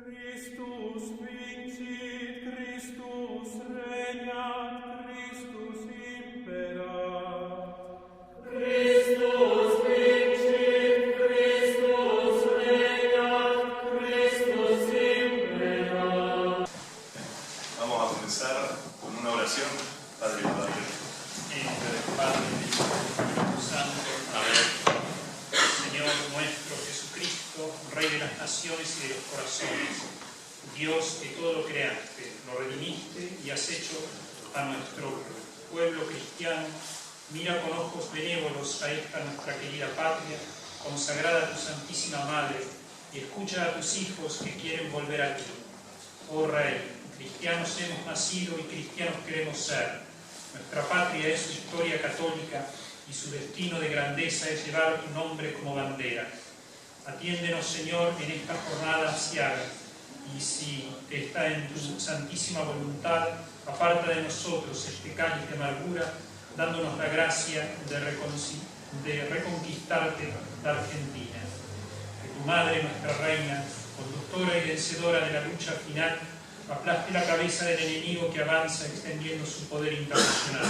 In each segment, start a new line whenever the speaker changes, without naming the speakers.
Christus vincit, Christus regnat, Christus imperat. Christus vincit, Christus regnat, Christus imperat.
Vamos a comenzar con una oración, Padre Padre.
Padre, Espíritu Santo. Amén. Señor nuestro Jesucristo, Rey de las naciones y de los corazones, Dios que todo lo creaste, lo redimiste y has hecho a nuestro pueblo cristiano, mira con ojos benévolos a esta nuestra querida patria, consagrada a tu Santísima Madre, y escucha a tus hijos que quieren volver a ti. Oh Rey, cristianos hemos nacido y cristianos queremos ser. Nuestra patria es su historia católica y su destino de grandeza es llevar tu nombre como bandera. Atiéndenos, Señor, en esta jornada aciaga, y si está en tu santísima voluntad, aparta de nosotros este cáliz de amargura, dándonos la gracia de reconquistarte la Argentina. Que tu Madre, nuestra Reina, conductora y vencedora de la lucha final, aplaste la cabeza del enemigo que avanza extendiendo su poder internacional.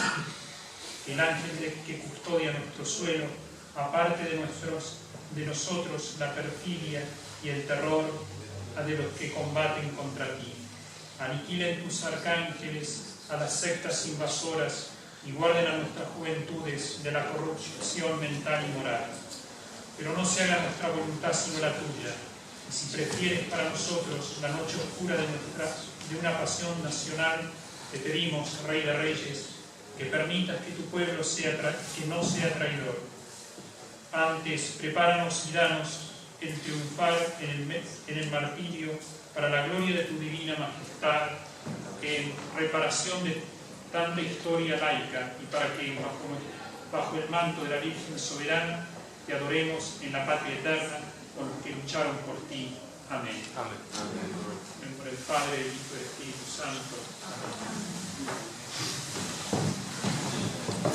Que el ángel que custodia nuestro suelo aparte de nosotros la perfidia y el terror de los que combaten contra ti. Aniquilen tus arcángeles a las sectas invasoras y guarden a nuestras juventudes de la corrupción mental y moral. Pero no se haga nuestra voluntad sino la tuya. Y si prefieres para nosotros la noche oscura de una pasión nacional, te pedimos, Rey de Reyes, que permitas que tu pueblo que no sea traidor. Antes, prepáranos y danos el triunfar en el martirio para la gloria de tu divina majestad, en reparación de tanta historia laica y para que bajo el manto de la Virgen soberana te adoremos en la patria eterna con los que lucharon por ti. Amén.
Amén.
En por el Padre, el Hijo y el Espíritu Santo.
Amén.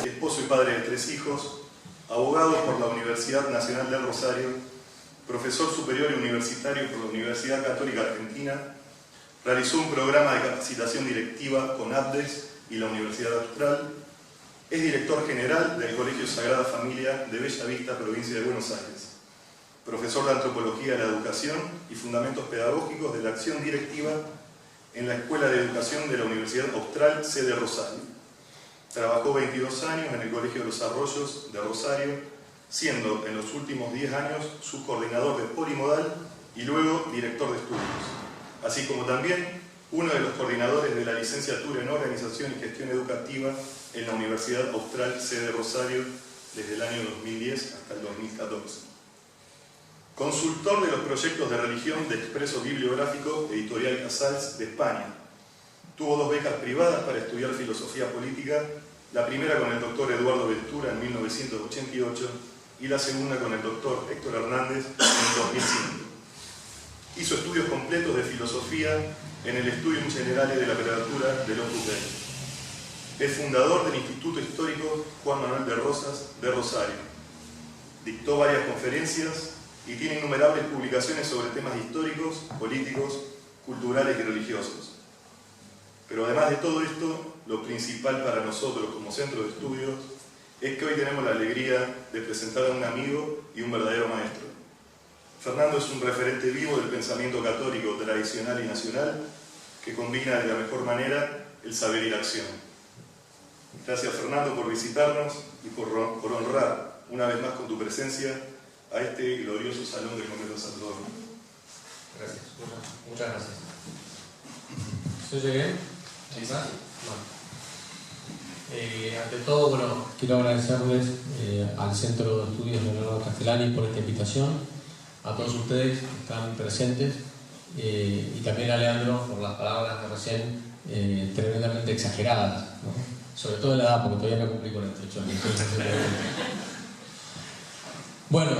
Esposo y padre de 3 hijos, abogado por la Universidad Nacional del Rosario, profesor superior y universitario por la Universidad Católica Argentina, realizó un programa de capacitación directiva con ABDES y la Universidad Austral, es director general del Colegio Sagrada Familia de Bella Vista, provincia de Buenos Aires, profesor de Antropología de la Educación y Fundamentos Pedagógicos de la Acción Directiva en la Escuela de Educación de la Universidad Austral, sede Rosario. Trabajó 22 años en el Colegio de los Arroyos de Rosario, siendo en los últimos 10 años subcoordinador de Polimodal y luego director de estudios, así como también uno de los coordinadores de la licenciatura en Organización y Gestión Educativa en la Universidad Austral, sede Rosario, desde el año 2010 hasta el 2014. Consultor de los proyectos de religión de Expreso Bibliográfico, Editorial Casals de España. Tuvo 2 becas privadas para estudiar filosofía política, la primera con el doctor Eduardo Ventura en 1988 y la segunda con el doctor Héctor Hernández en 2005. Hizo estudios completos de filosofía en el Studium Generale de la Literatura del Opus Dei. Es fundador del Instituto Histórico Juan Manuel de Rosas de Rosario. Dictó varias conferencias y tiene innumerables publicaciones sobre temas históricos, políticos, culturales y religiosos. Pero además de todo esto, lo principal para nosotros como centro de estudios es que hoy tenemos la alegría de presentar a un amigo y un verdadero maestro. Fernando es un referente vivo del pensamiento católico tradicional y nacional que combina de la mejor manera el saber y la acción. Gracias, Fernando, por visitarnos y por honrar una vez más con tu presencia a este glorioso salón del Convento de Santo Domingo.
Gracias. Muchas gracias. ¿Se oye bien? ¿Sí? Bueno. Ante todo, quiero agradecerles al Centro de Estudios Leonardo Castellani por esta invitación, a todos ustedes que están presentes y también a Leandro por las palabras de recién tremendamente exageradas, ¿no? Sobre todo en la edad, porque todavía no cumplí 48 años. Bueno,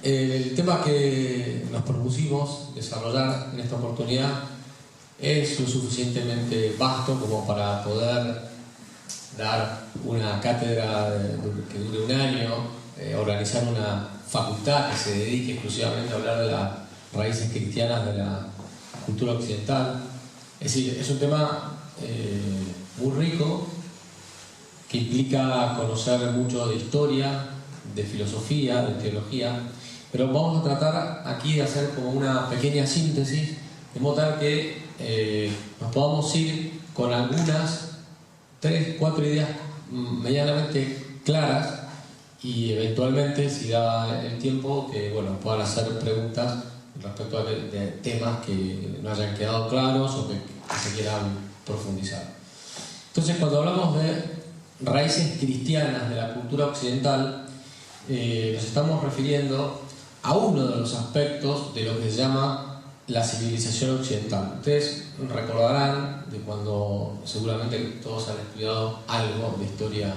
el tema que nos propusimos desarrollar en esta oportunidad es lo suficientemente vasto como para poder dar una cátedra que dure un año, organizar una facultad que se dedique exclusivamente a hablar de las raíces cristianas de la cultura occidental. Es decir, es un tema muy rico que implica conocer mucho de historia, de filosofía, de teología, pero vamos a tratar aquí de hacer como una pequeña síntesis, de modo tal que nos podamos ir con algunas 3, 4 ideas medianamente claras y eventualmente, si da el tiempo, que bueno, puedan hacer preguntas respecto a de temas que no hayan quedado claros o que se quieran profundizar. Entonces, cuando hablamos de raíces cristianas de la cultura occidental, nos estamos refiriendo a uno de los aspectos de lo que se llama la civilización occidental. Ustedes recordarán de cuando seguramente todos han estudiado algo de historia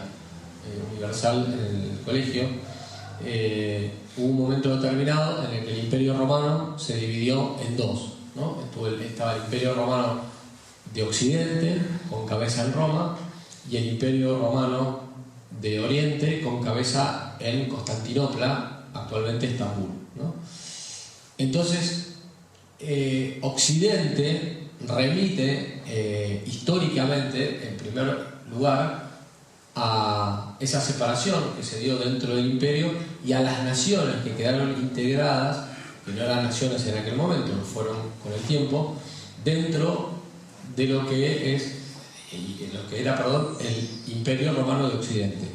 universal en el colegio. Hubo un momento determinado en el que el Imperio Romano se dividió en dos, ¿no? Estaba el Imperio Romano de Occidente, con cabeza en Roma, y el Imperio Romano de Oriente, con cabeza en Constantinopla, actualmente Estambul, ¿no? Entonces, Occidente remite históricamente, en primer lugar, a esa separación que se dio dentro del imperio y a las naciones que quedaron integradas, que no eran naciones en aquel momento, lo fueron con el tiempo, dentro de lo que era el Imperio Romano de Occidente.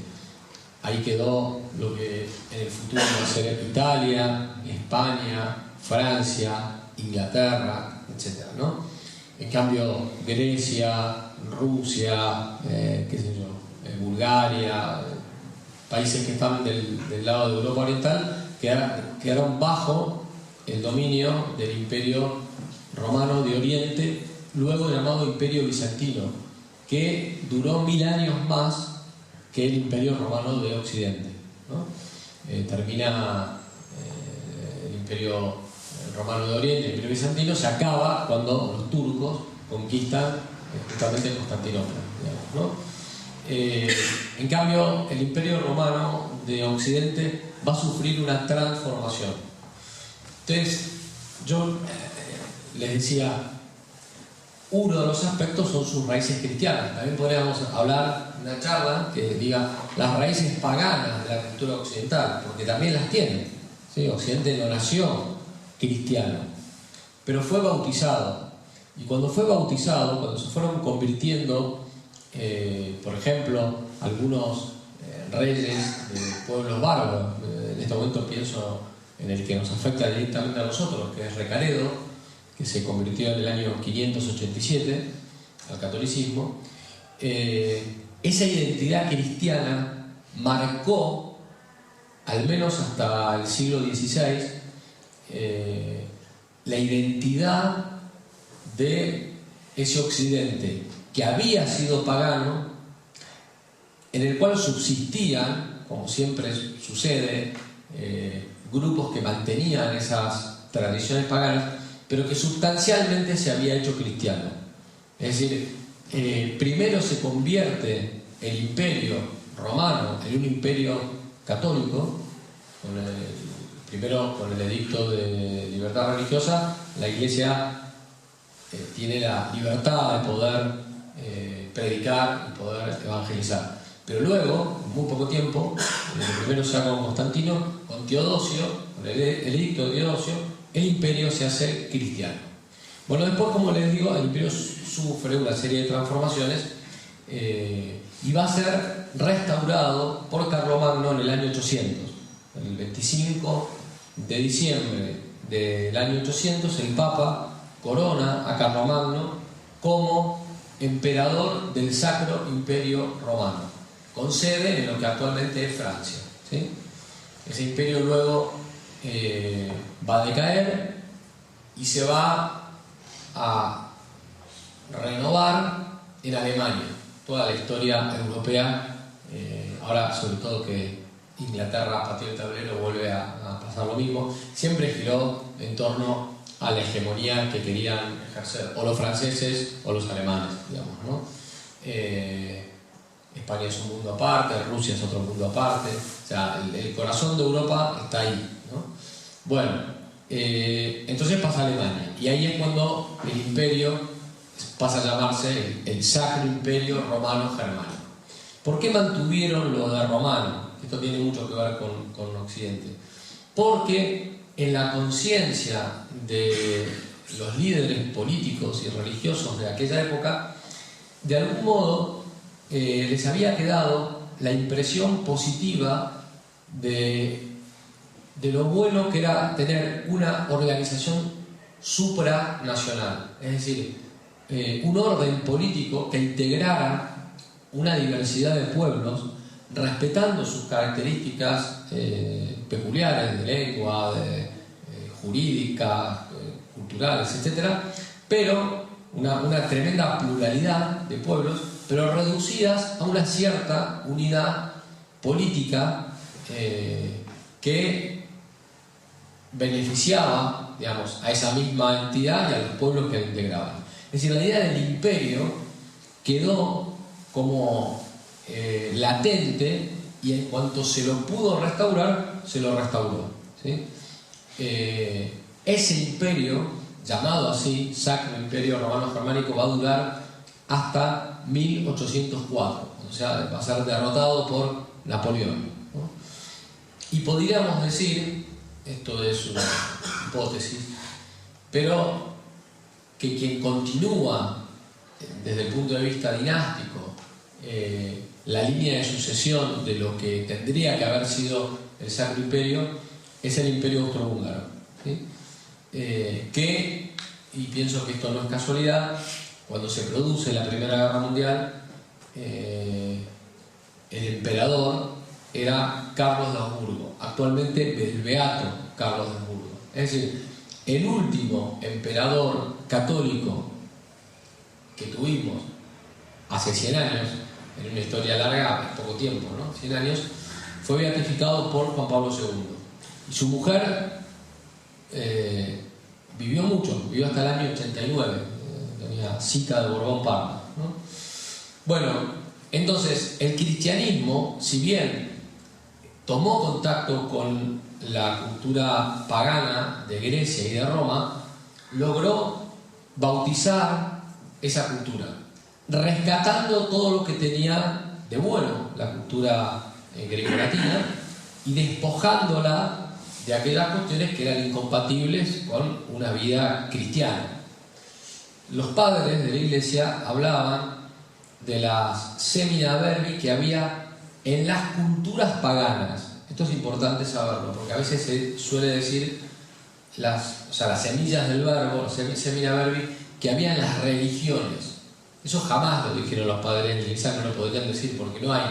Ahí quedó lo que en el futuro va a ser Italia, España, Francia, Inglaterra, etc., ¿no? En cambio, Grecia, Rusia, qué sé yo, Bulgaria, países que están del lado de Europa Oriental, quedaron bajo el dominio del Imperio Romano de Oriente, luego llamado Imperio Bizantino, que duró 1000 años más que el Imperio Romano de Occidente, ¿no? Termina el Imperio Romano de Oriente, el Imperio Bizantino, se acaba cuando los turcos conquistan justamente Constantinopla, digamos, ¿no? En cambio, el Imperio Romano de Occidente va a sufrir una transformación. Entonces, yo les decía, uno de los aspectos son sus raíces cristianas. También podríamos hablar de una charla que diga las raíces paganas de la cultura occidental, porque también las tiene, ¿sí? Occidente no nació cristiano, pero fue bautizado. Y cuando fue bautizado, cuando se fueron convirtiendo, por ejemplo, algunos reyes de pueblos bárbaros, en este momento pienso en el que nos afecta directamente a nosotros, que es Recaredo, que se convirtió en el año 587 al catolicismo, esa identidad cristiana marcó, al menos hasta el siglo XVI, la identidad de ese Occidente que había sido pagano, en el cual subsistían, como siempre sucede, grupos que mantenían esas tradiciones paganas, pero que sustancialmente se había hecho cristiano. Es decir, primero se convierte el Imperio Romano en un imperio católico, primero con el edicto de libertad religiosa. La Iglesia tiene la libertad de poder predicar y poder evangelizar, pero luego, en muy poco tiempo, primero se hace con Constantino, con Teodosio, con el edicto de Teodosio, el imperio se hace cristiano. Bueno, después, como les digo, el imperio sufre una serie de transformaciones y va a ser restaurado por Carlomagno en el año 800. El 25 de diciembre del año 800, el Papa corona a Carlomagno como emperador del Sacro Imperio Romano, con sede en lo que actualmente es Francia, ¿sí? Ese imperio luego va a decaer y se va a renovar en Alemania. Toda la historia europea, ahora sobre todo que Inglaterra, a partir del tablero, vuelve a pasar lo mismo, siempre giró en torno a la hegemonía que querían ejercer o los franceses o los alemanes, digamos, ¿no? España es un mundo aparte, Rusia es otro mundo aparte, o sea, el corazón de Europa está ahí, ¿no? Bueno, entonces pasa a Alemania, y ahí es cuando el imperio pasa a llamarse el Sacro Imperio Romano Germánico. ¿Por qué mantuvieron lo de romano? Esto tiene mucho que ver con Occidente. Porque en la conciencia de los líderes políticos y religiosos de aquella época, de algún modo les había quedado la impresión positiva de lo bueno que era tener una organización supranacional, es decir, un orden político que integrara una diversidad de pueblos, respetando sus características peculiares de lengua, jurídicas, culturales, etc., pero una tremenda pluralidad de pueblos, pero reducidas a una cierta unidad política que beneficiaba, digamos, a esa misma entidad y a los pueblos que la integraban. Es decir, la idea del imperio quedó como latente, y en cuanto se lo pudo restaurar, se lo restauró, ¿sí? Ese imperio, llamado así, Sacro Imperio Romano Germánico, va a durar hasta 1804, o sea, va a ser derrotado por Napoleón, ¿no? Y podríamos decir, esto es una hipótesis, pero que quien continúa desde el punto de vista dinástico la línea de sucesión de lo que tendría que haber sido el Sacro Imperio es el Imperio Austrohúngaro, ¿sí? Que, y pienso que esto no es casualidad, cuando se produce la Primera Guerra Mundial, el emperador era Carlos de Habsburgo, actualmente el beato Carlos de Habsburgo. Es decir, el último emperador católico que tuvimos hace 100 años, en una historia larga, poco tiempo, ¿no? 100 años, fue beatificado por Juan Pablo II. Y su mujer vivió mucho, vivió hasta el año 89, tenía cita de Borbón-Parma, ¿no? Bueno, entonces el cristianismo, si bien tomó contacto con la cultura pagana de Grecia y de Roma, logró bautizar esa cultura, rescatando todo lo que tenía de bueno la cultura grecolatina y despojándola de aquellas cuestiones que eran incompatibles con una vida cristiana. Los padres de la Iglesia hablaban de las semina verbi que había en las culturas paganas. Esto es importante saberlo, porque a veces se suele decir las semillas del verbo, semina verbi, que había en las religiones. Eso jamás lo dijeron los padres de la Iglesia, no lo podrían decir, porque no hay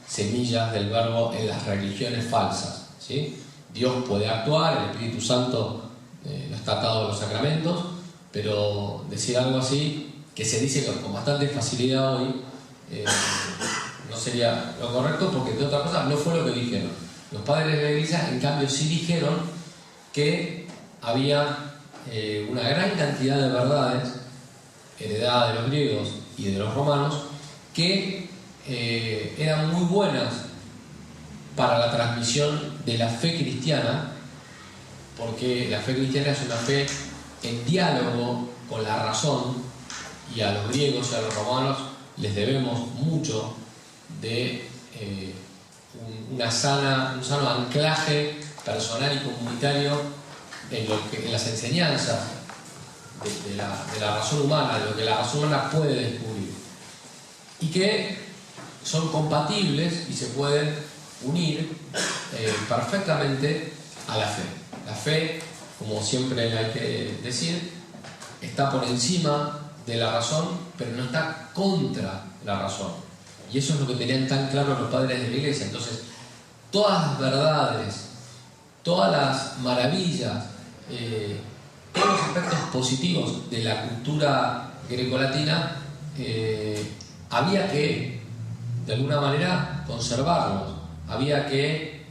semillas del verbo en las religiones falsas, ¿sí? Dios puede actuar, el Espíritu Santo no está atado a los sacramentos, pero decir algo así, que se dice con bastante facilidad hoy, no sería lo correcto, porque de otra cosa no fue lo que dijeron. Los padres de la Iglesia, en cambio, sí dijeron que había una gran cantidad de verdades heredadas de los griegos y de los romanos que eran muy buenas para la transmisión de la fe cristiana, porque la fe cristiana es una fe en diálogo con la razón, y a los griegos y a los romanos les debemos mucho de un sano anclaje personal y comunitario en las enseñanzas de la razón humana, de lo que la razón humana puede descubrir, y que son compatibles y se pueden unir perfectamente a la fe. La fe, como siempre hay que decir, está por encima de la razón, pero no está contra la razón. Y eso es lo que tenían tan claro los padres de la Iglesia. Entonces, todas las verdades, todas las maravillas, todos los aspectos positivos de la cultura grecolatina, había que, de alguna manera, conservarlos, había que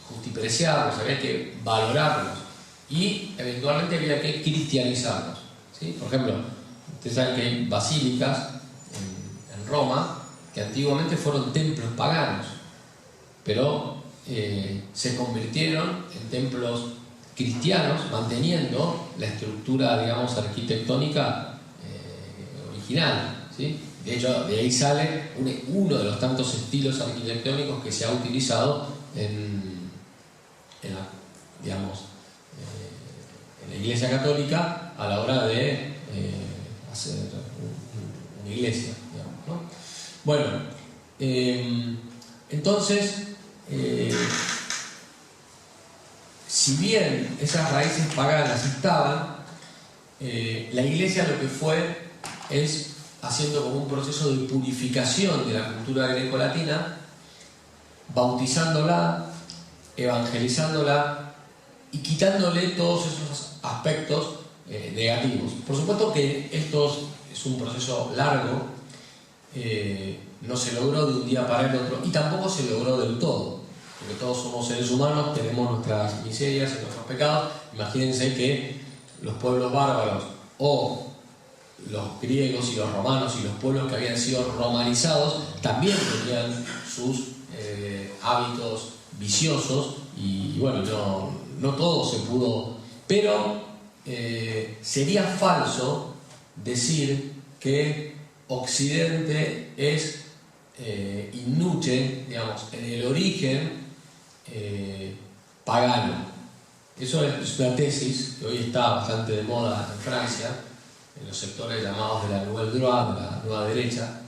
justipreciarlos, había que valorarlos y eventualmente había que cristianizarlos, ¿sí? Por ejemplo, ustedes saben que hay basílicas en Roma que antiguamente fueron templos paganos, pero se convirtieron en templos cristianos, manteniendo la estructura, digamos, arquitectónica original, ¿sí? De hecho, de ahí sale uno de los tantos estilos arquitectónicos que se ha utilizado en la Iglesia Católica a la hora de hacer una iglesia, digamos, ¿no? Bueno, entonces, si bien esas raíces paganas estaban, la Iglesia lo que fue es haciendo como un proceso de purificación de la cultura grecolatina, bautizándola, evangelizándola y quitándole todos esos aspectos negativos. Por supuesto que esto es un proceso largo, no se logró de un día para el otro y tampoco se logró del todo, porque todos somos seres humanos, tenemos nuestras miserias y nuestros pecados. Imagínense que los pueblos bárbaros o los griegos y los romanos y los pueblos que habían sido romanizados también tenían sus hábitos viciosos y bueno, no todo se pudo, pero sería falso decir que Occidente es in nuce, digamos, en el origen pagano. Eso es una tesis que hoy está bastante de moda en Francia, en los sectores llamados de la Nouvelle Droite, de la nueva derecha,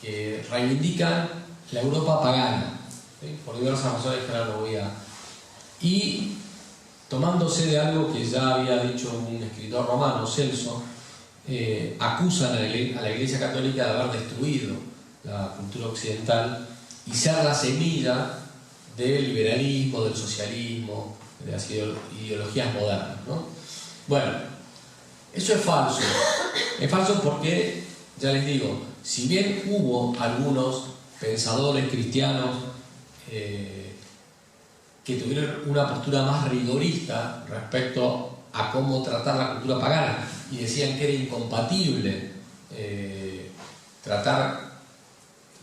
que reivindican la Europa pagana, ¿sí? Por diversas razones que ahora no voy a... Y tomándose de algo que ya había dicho un escritor romano, Celso, acusan a la Iglesia Católica de haber destruido la cultura occidental y ser la semilla del liberalismo, del socialismo, de las ideologías modernas, ¿no? Bueno, eso es falso. Es falso porque, ya les digo, si bien hubo algunos pensadores cristianos que tuvieron una postura más rigorista respecto a cómo tratar la cultura pagana y decían que era incompatible tratar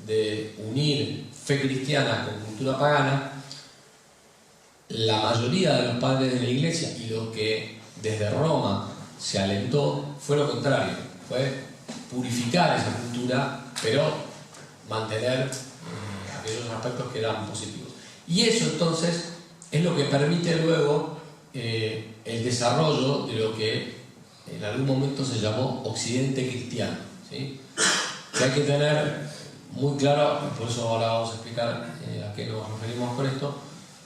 de unir fe cristiana con cultura pagana, la mayoría de los padres de la Iglesia y lo que desde Roma se alentó fue lo contrario, fue purificar esa cultura, pero mantener aquellos aspectos que eran positivos. Y eso entonces es lo que permite luego el desarrollo de lo que en algún momento se llamó Occidente cristiano, ¿sí? Que hay que tener muy claro, por eso ahora vamos a explicar a qué nos referimos con esto,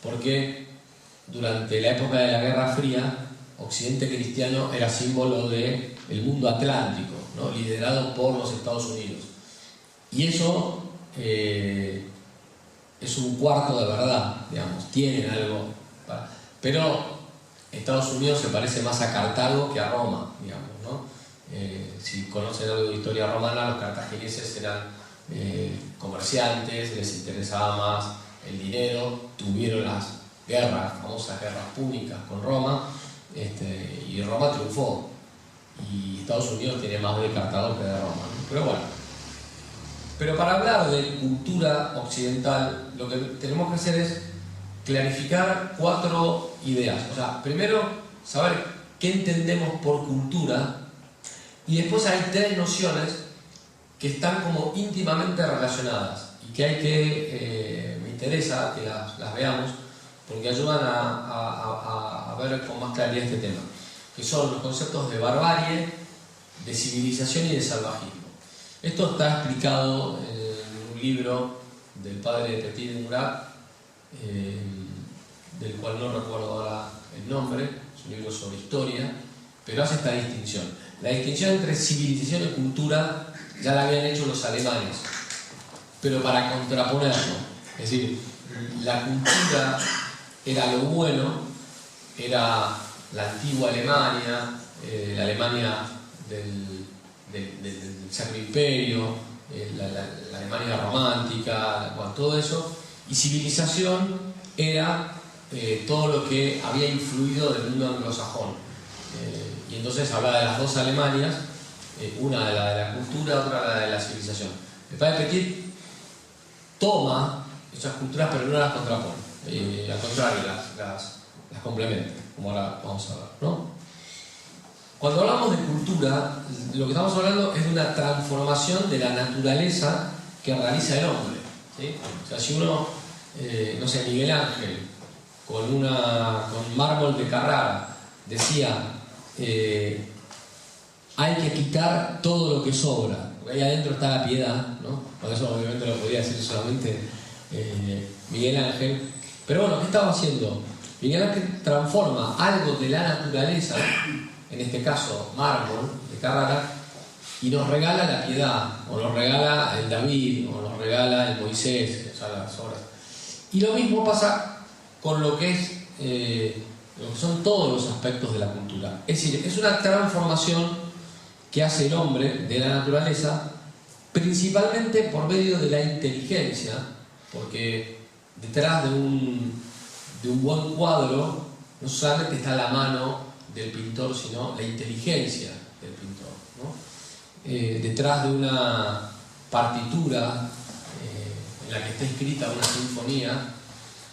porque durante la época de la Guerra Fría, Occidente cristiano era símbolo del mundo atlántico, ¿no? Liderado por los Estados Unidos. Y eso es un cuarto de verdad, digamos, tienen algo. Pero Estados Unidos se parece más a Cartago que a Roma, digamos, ¿no? Si conocen algo de historia romana, los cartagineses eran comerciantes, les interesaba más el dinero, tuvieron las guerras, famosas guerras púnicas con Roma, y Roma triunfó, y Estados Unidos tiene más de Cartago que de Roma, ¿no? Pero bueno, pero para hablar de cultura occidental lo que tenemos que hacer es clarificar 4 ideas. O sea, primero saber qué entendemos por cultura, y después hay 3 nociones que están como íntimamente relacionadas y que hay que, me interesa que las veamos porque ayudan a ver con más claridad este tema, que son los conceptos de barbarie, de civilización y de salvajismo. Esto está explicado en un libro del padre Petit de Murat, del cual no recuerdo ahora el nombre, es un libro sobre historia, pero hace esta distinción. La distinción entre civilización y cultura ya la habían hecho los alemanes, pero para contraponerlo. Es decir, la cultura era lo bueno, era la antigua Alemania, la Alemania del Sacro Imperio, la Alemania romántica, bueno, todo eso, y civilización era todo lo que había influido del mundo anglosajón. Y entonces hablaba de las 2 Alemanias, una de la cultura, otra la de la civilización. El padre Petit toma esas culturas pero no las contrapone, al contrario, las complementa. como ahora vamos a ver, ¿no? Cuando hablamos de cultura, lo que estamos hablando es de una transformación de la naturaleza que realiza el hombre, ¿sí? O sea, si uno, no sé, Miguel Ángel, con mármol de Carrara, decía, hay que quitar todo lo que sobra, porque ahí adentro está la piedad, ¿no? Por eso obviamente lo podía decir solamente Miguel Ángel. Pero bueno, ¿qué estaba haciendo? Miguel Ángel transforma algo de la naturaleza, en este caso mármol de Carrara, y nos regala la piedad, o nos regala el David, o nos regala el Moisés, o sea, las obras. Y lo mismo pasa con lo que es lo que son todos los aspectos de la cultura. Es decir, es una transformación que hace el hombre de la naturaleza, principalmente por medio de la inteligencia, porque detrás de un buen cuadro no solamente está la mano del pintor, sino la inteligencia del pintor, ¿no? Detrás de una partitura en la que está escrita una sinfonía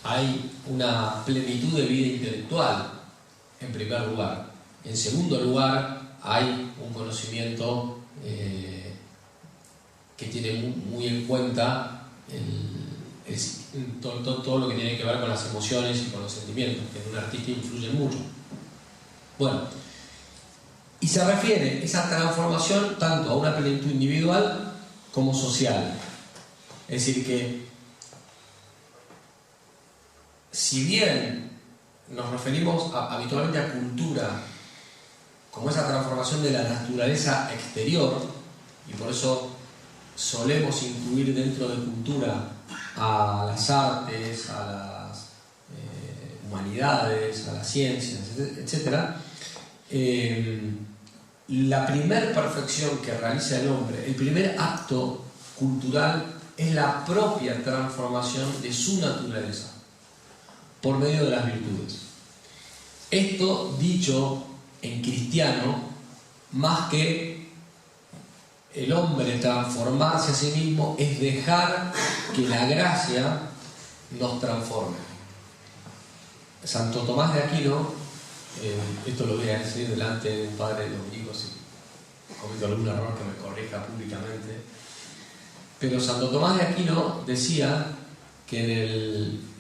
hay una plenitud de vida intelectual, en primer lugar. En segundo lugar, hay un conocimiento que tiene muy en cuenta todo lo que tiene que ver con las emociones y con los sentimientos, que en un artista influyen mucho. Bueno, y se refiere esa transformación tanto a una plenitud individual como social. Es decir, que si bien nos referimos habitualmente a cultura como esa transformación de la naturaleza exterior, y por eso solemos incluir dentro de cultura a las artes, a las humanidades, a las ciencias, etc., la primer perfección que realiza el hombre, el primer acto cultural, es la propia transformación de su naturaleza por medio de las virtudes. Esto, dicho en cristiano, más que el hombre transformarse a sí mismo, es dejar que la gracia nos transforme. Santo Tomás de Aquino, esto lo voy a decir delante de un padre dominico, si cometo algún error que me corrija públicamente, pero Santo Tomás de Aquino decía que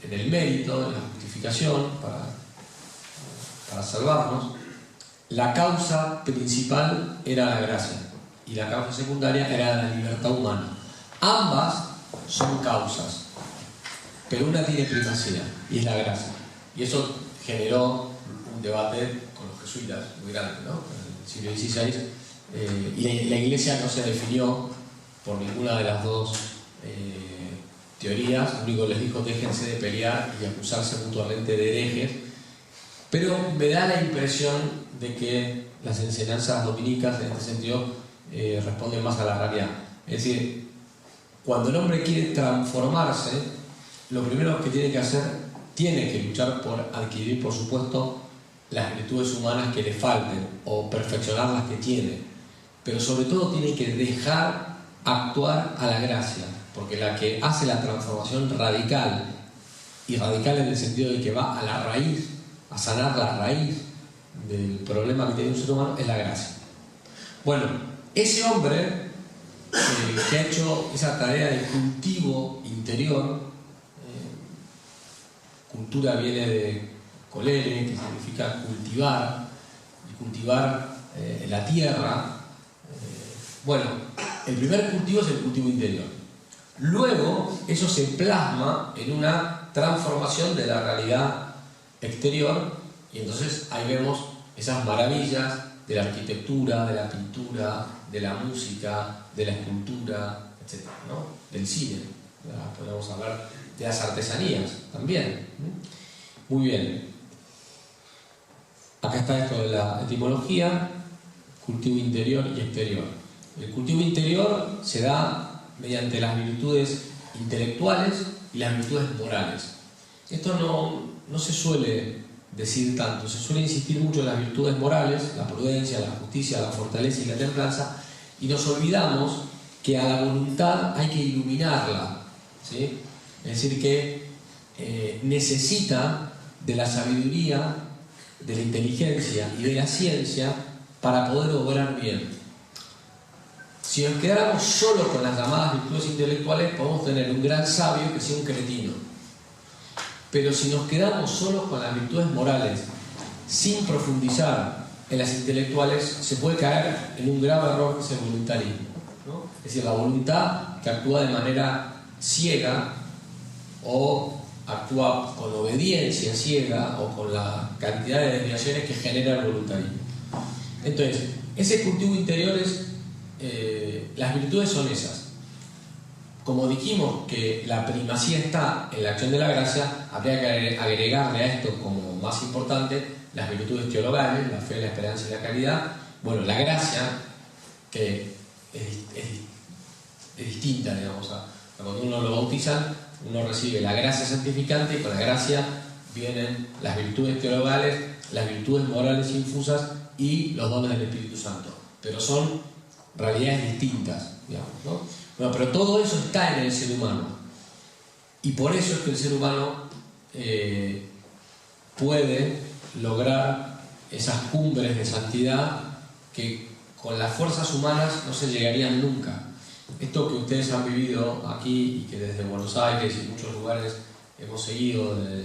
en el mérito, en la justificación, para salvarnos, la causa principal era la gracia y la causa secundaria era la libertad humana. Ambas son causas, pero una tiene primacía y es la gracia. Y eso generó un debate con los jesuitas muy grande, ¿no? En el siglo XVI, y la Iglesia no se definió por ninguna de las dos teorías. Lo único que les dijo: déjense de pelear y acusarse mutuamente de herejes. Pero me da la impresión de que las enseñanzas dominicas en este sentido responden más a la realidad. Es decir, cuando el hombre quiere transformarse, lo primero que tiene que hacer, tiene que luchar por adquirir, por supuesto, las virtudes humanas que le falten o perfeccionar las que tiene, pero sobre todo tiene que dejar actuar a la gracia, porque la que hace la transformación radical, y radical en el sentido de que va a la raíz, a sanar la raíz del problema que tiene un ser humano, es la gracia. Bueno, ese hombre que ha hecho esa tarea de cultivo interior, cultura viene de colere, que significa cultivar, y cultivar la tierra. Bueno, el primer cultivo es el cultivo interior. Luego, eso se plasma en una transformación de la realidad exterior, y entonces ahí vemos esas maravillas de la arquitectura, de la pintura, de la música, de la escultura, etc., ¿no? Del cine. Ya podemos hablar de las artesanías también. Muy bien. Acá está esto de la etimología: cultivo interior y exterior. El cultivo interior se da mediante las virtudes intelectuales y las virtudes morales. Esto no se suele decir tanto, se suele insistir mucho en las virtudes morales, la prudencia, la justicia, la fortaleza y la templanza, y nos olvidamos que a la voluntad hay que iluminarla, ¿sí? Es decir, que necesita de la sabiduría de la inteligencia y de la ciencia para poder obrar bien. Si nos quedáramos solo con las llamadas virtudes intelectuales, podemos tener un gran sabio que sea un cretino. Pero si nos quedamos solo con las virtudes morales, sin profundizar en las intelectuales, se puede caer en un grave error que es el voluntarismo, ¿no? Es decir, la voluntad que actúa de manera ciega o actúa con obediencia ciega o con la cantidad de desviaciones que genera el voluntarismo. Entonces, ese cultivo interior es... las virtudes son esas. Como dijimos que la primacía está en la acción de la gracia, habría que agregarle a esto como más importante las virtudes teologales, la fe, la esperanza y la caridad. Bueno, la gracia, que es distinta, digamos, cuando uno lo bautiza, uno recibe la gracia santificante y con la gracia vienen las virtudes teologales, las virtudes morales infusas y los dones del Espíritu Santo. Pero son realidades distintas, digamos, ¿no? Bueno, pero todo eso está en el ser humano. Y por eso es que el ser humano puede lograr esas cumbres de santidad que con las fuerzas humanas no se llegarían nunca. Esto que ustedes han vivido aquí y que desde Buenos Aires y muchos lugares hemos seguido de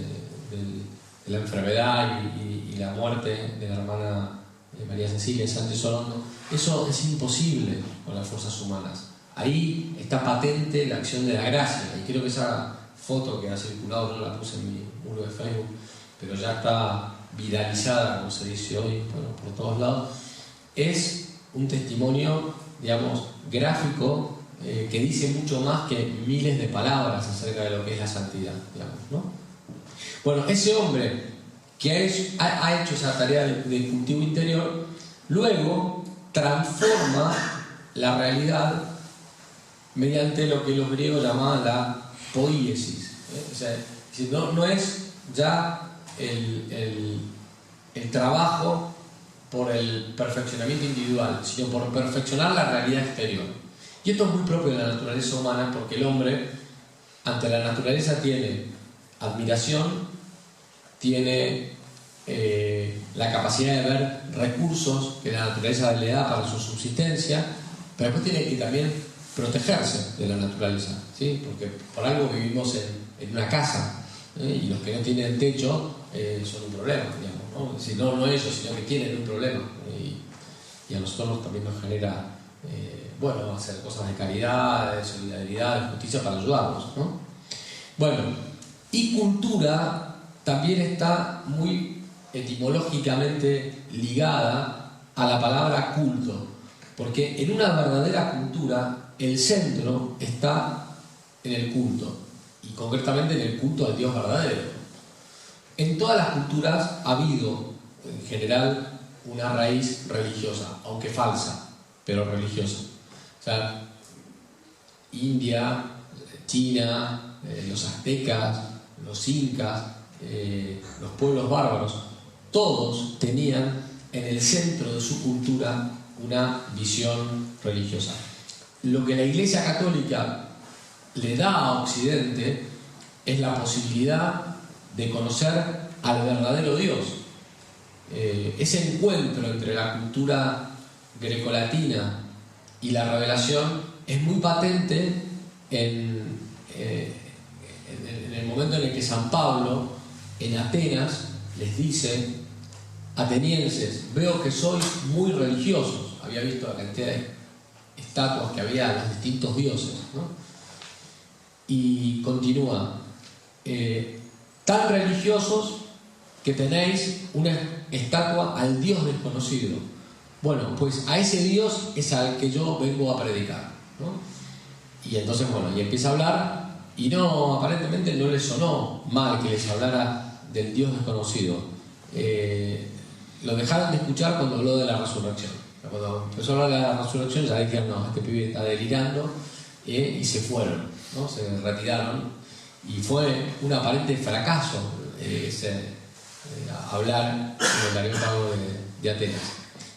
la enfermedad y la muerte de la hermana María Cecilia Sánchez Orondo, eso es imposible con las fuerzas humanas. Ahí está patente la acción de la gracia, y creo que esa foto que ha circulado, no la puse en mi muro de Facebook, pero ya está viralizada, como se dice hoy, bueno, por todos lados, es un testimonio, digamos, gráfico, que dice mucho más que miles de palabras acerca de lo que es la santidad, digamos, ¿no? Bueno, ese hombre que ha hecho esa tarea de cultivo interior, luego transforma la realidad mediante lo que los griegos llamaban la poiesis, ¿eh? O sea, no es ya el trabajo por el perfeccionamiento individual, sino por perfeccionar la realidad exterior. Y esto es muy propio de la naturaleza humana, porque el hombre ante la naturaleza tiene admiración, tiene la capacidad de ver recursos que la naturaleza le da para su subsistencia, pero después tiene que también protegerse de la naturaleza, ¿sí? Porque por algo vivimos en una casa, y los que no tienen techo son un problema, digamos, ¿no? Si no ellos, sino que tienen un problema, y a nosotros también nos genera bueno, hacer cosas de caridad, de solidaridad, de justicia para ayudarlos, ¿no? Bueno, y cultura también está muy etimológicamente ligada a la palabra culto, porque en una verdadera cultura el centro está en el culto, y concretamente en el culto al Dios verdadero. En todas las culturas ha habido, en general, una raíz religiosa, aunque falsa, pero religiosa. O sea, India, China, los aztecas, los incas, los pueblos bárbaros, todos tenían en el centro de su cultura una visión religiosa. Lo que la Iglesia Católica le da a Occidente es la posibilidad de conocer al verdadero Dios. Ese encuentro entre la cultura grecolatina y la revelación es muy patente en el momento en el que San Pablo en Atenas les dice: atenienses, veo que sois muy religiosos. Había visto la cantidad de estatuas que había de los distintos dioses, ¿no? Y continúa: tan religiosos que tenéis una estatua al Dios desconocido. Bueno, pues a ese Dios es al que yo vengo a predicar, ¿no? Y entonces, bueno, y empieza a hablar, y no, aparentemente no les sonó mal que les hablara del Dios desconocido. Lo dejaron de escuchar cuando habló de la resurrección. Cuando empezó a hablar de la resurrección, ya dijeron: no, este pibe está delirando, y se fueron, ¿no? Se retiraron, y fue un aparente fracaso hablar en el Areópago de Atenas.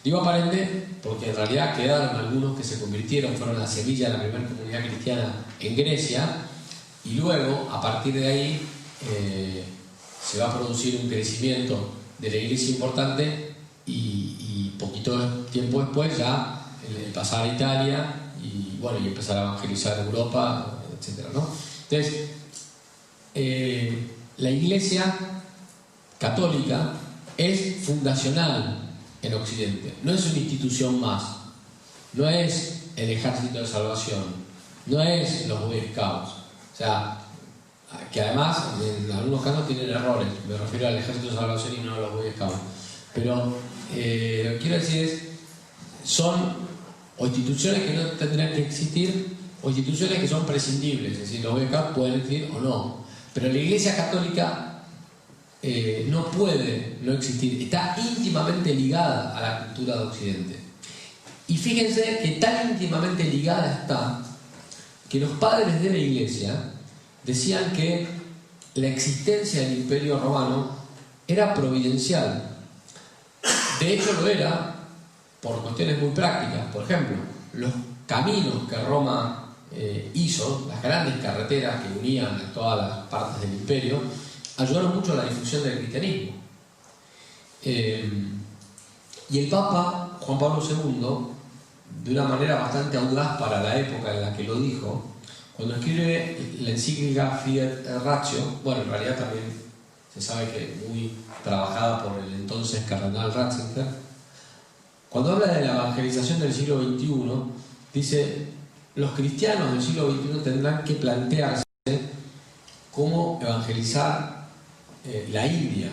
Digo aparente porque en realidad quedaron algunos que se convirtieron, fueron la semilla de la primera comunidad cristiana en Grecia, y luego a partir de ahí se va a producir un crecimiento de la iglesia importante y poquito tiempo después ya el pasar a Italia y bueno, y empezar a evangelizar Europa, etcétera, ¿no? Entonces, la iglesia católica es fundacional en Occidente, no es una institución más, no es el Ejército de Salvación, no es los Boy Scouts, o sea, que además en algunos casos tienen errores, me refiero al Ejército de Salvación y no a los Boy Scouts, pero lo que quiero decir es, son o instituciones que no tendrán que existir o instituciones que son prescindibles, es decir, los Boy Scouts pueden existir o no, pero la Iglesia Católica no puede no existir, está íntimamente ligada a la cultura de Occidente. Y fíjense que tan íntimamente ligada está que los padres de la Iglesia decían que la existencia del Imperio Romano era providencial. De hecho lo era por cuestiones muy prácticas. Por ejemplo, los caminos que Roma hizo, las grandes carreteras que unían a todas las partes del imperio, ayudaron mucho a la difusión del cristianismo. Y el Papa Juan Pablo II, de una manera bastante audaz para la época en la que lo dijo, cuando escribe la encíclica Fiat Ratio, bueno, en realidad también se sabe que muy trabajada por el entonces cardenal Ratzinger, cuando habla de la evangelización del siglo XXI, dice: los cristianos del siglo XXI tendrán que plantearse cómo evangelizar la India.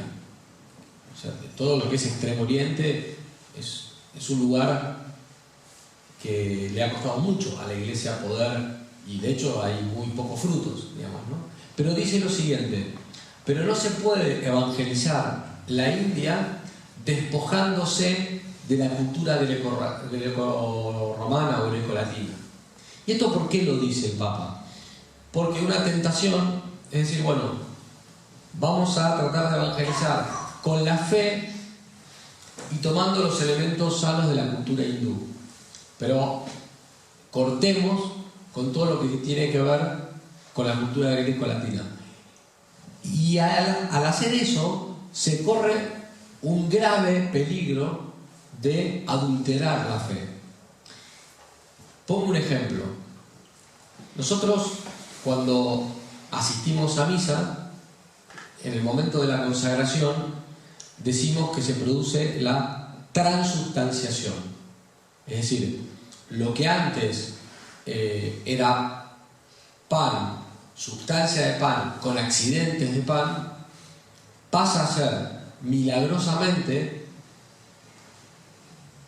O sea, todo lo que es Extremo Oriente es un lugar que le ha costado mucho a la Iglesia poder, y de hecho hay muy pocos frutos, digamos, ¿no? Pero dice lo siguiente: pero no se puede evangelizar la India despojándose de la cultura greco-romana o greco-latina. ¿Y esto por qué lo dice el Papa? Porque una tentación es decir, bueno, vamos a tratar de evangelizar con la fe y tomando los elementos sanos de la cultura hindú, pero cortemos con todo lo que tiene que ver con la cultura greco-latina. Y al hacer eso se corre un grave peligro de adulterar la fe. Pongo un ejemplo. Nosotros, cuando asistimos a misa, en el momento de la consagración, decimos que se produce la transubstanciación. Es decir, lo que antes era pan, sustancia de pan, con accidentes de pan, pasa a ser milagrosamente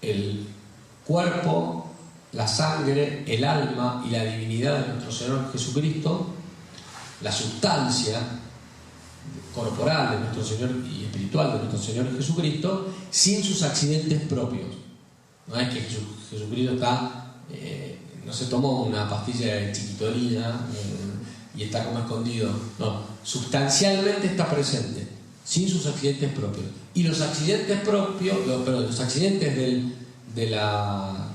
el cuerpo, la sangre, el alma y la divinidad de nuestro Señor Jesucristo, la sustancia corporal de nuestro Señor y espiritual de nuestro Señor Jesucristo, sin sus accidentes propios. No es que Jesucristo está, no se tomó una pastilla de chiquitolina y está como escondido. No, sustancialmente está presente, sin sus accidentes propios. Y los accidentes propios, los accidentes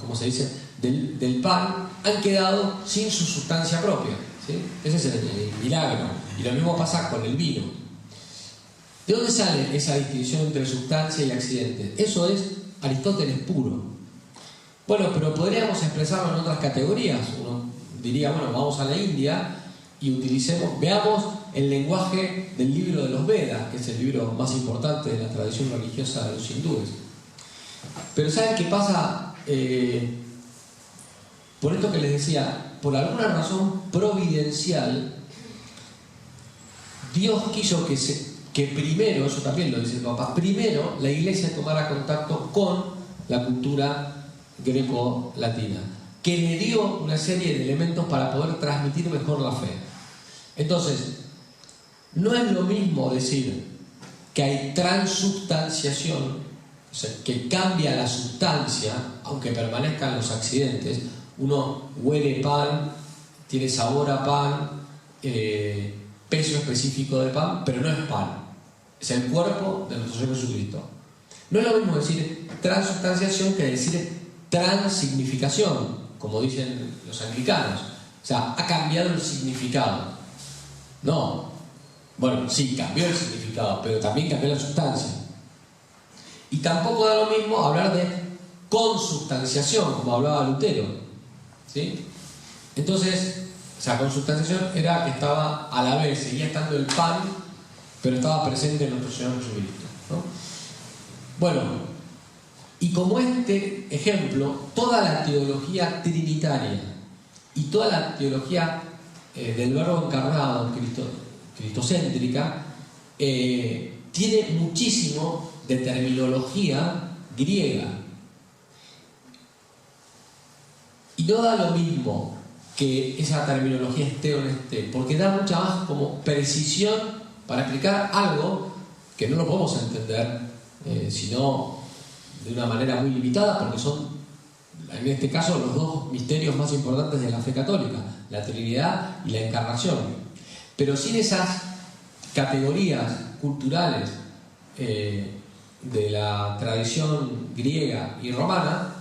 ¿cómo se dice? Del pan han quedado sin su sustancia propia, ¿sí? Ese es el milagro. Y lo mismo pasa con el vino. ¿De dónde sale esa distinción entre sustancia y accidente? Eso es Aristóteles puro. Bueno, pero podríamos expresarlo en otras categorías. Uno diría, bueno, vamos a la India y veamos el lenguaje del libro de los Vedas, que es el libro más importante de la tradición religiosa de los hindúes. Pero ¿saben qué pasa? Por esto que les decía, por alguna razón providencial, Dios quiso que primero, eso también lo dice el Papa, primero la Iglesia tomara contacto con la cultura greco-latina, que le dio una serie de elementos para poder transmitir mejor la fe. Entonces, no es lo mismo decir que hay transubstanciación, o sea, que cambia la sustancia, aunque permanezcan los accidentes. Uno huele pan, tiene sabor a pan, peso específico de pan, pero no es pan, es el cuerpo de nuestro Señor Jesucristo. No es lo mismo decir transubstanciación que decir transignificación, como dicen los anglicanos. O sea, ha cambiado el significado. No, bueno, sí, cambió el significado, pero también cambió la sustancia. Y tampoco da lo mismo hablar de consubstanciación, como hablaba Lutero, ¿sí? Entonces, o sea, consubstanciación era que estaba a la vez, seguía estando el pan, pero estaba presente en nuestro Señor Jesucristo, ¿no? Bueno, y como este ejemplo, toda la teología trinitaria y toda la teología del Verbo encarnado, cristocéntrica, tiene muchísimo de terminología griega. Y no da lo mismo que esa terminología esté o no esté, porque da mucha más como precisión para explicar algo que no lo podemos entender, sino de una manera muy limitada, porque son, en este caso, los dos misterios más importantes de la fe católica, la Trinidad y la Encarnación. Pero sin esas categorías culturales de la tradición griega y romana,